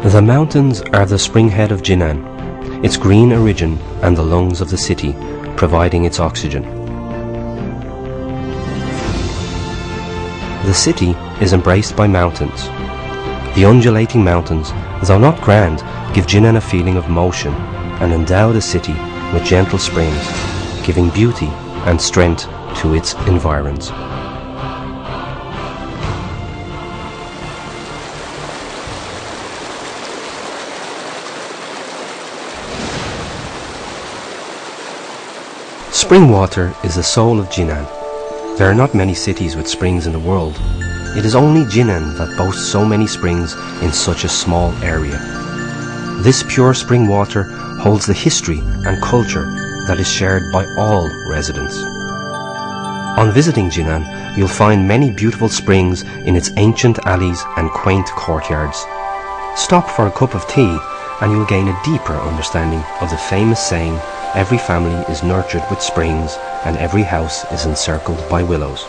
The mountains are the springhead of Jinan, its green origin and the lungs of the city, providing its oxygen. The city is embraced by mountains. The undulating mountains, though not grand, give Jinan a feeling of motion and endow the city with gentle springs, giving beauty and strength to its environs. Spring water is the soul of Jinan. There are not many cities with springs in the world. It is only Jinan that boasts so many springs in such a small area. This pure spring water holds the history and culture that is shared by all residents. On visiting Jinan, you'll find many beautiful springs in its ancient alleys and quaint courtyards. Stop for a cup of tea and you'll gain a deeper understanding of the famous saying, "Every family is nurtured with springs and every house is encircled by willows."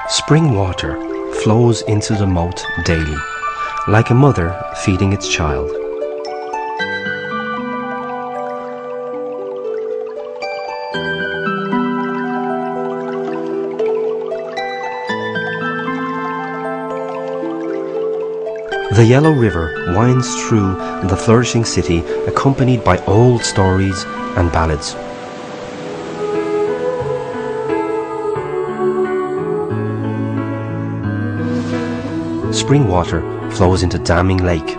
Spring water flows into the moat daily, like a mother feeding its child. The Yellow River winds through the flourishing city, accompanied by old stories and ballads. Spring water flows into Daming Lake.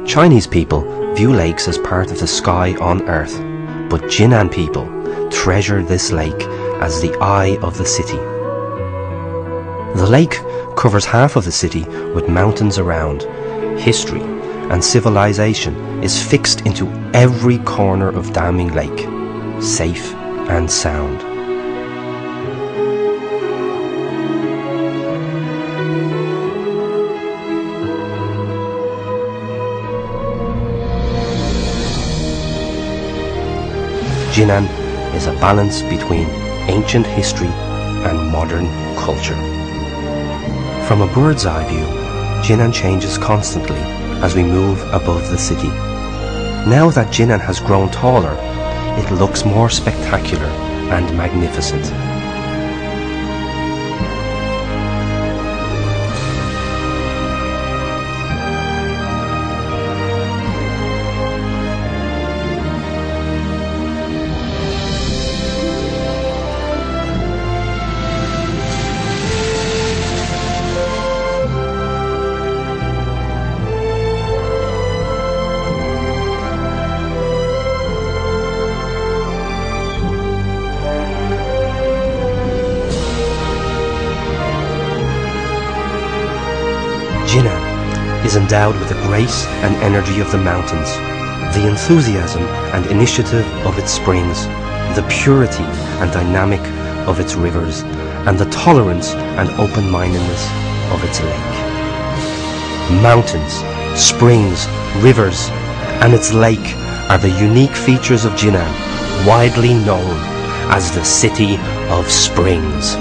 Chinese people view lakes as part of the sky on earth, but Jinan people treasure this lake as the eye of the city. The lake covers half of the city with mountains around. History and civilization is fixed into every corner of Daming Lake, safe and sound. Jinan is a balance between ancient history and modern culture. From a bird's eye view, Jinan changes constantly as we move above the city. Now that Jinan has grown taller, it looks more spectacular and magnificent. Jinan is endowed with the grace and energy of the mountains, the enthusiasm and initiative of its springs, the purity and dynamic of its rivers, and the tolerance and open-mindedness of its lake. Mountains, springs, rivers, and its lake are the unique features of Jinan, widely known as the City of Springs.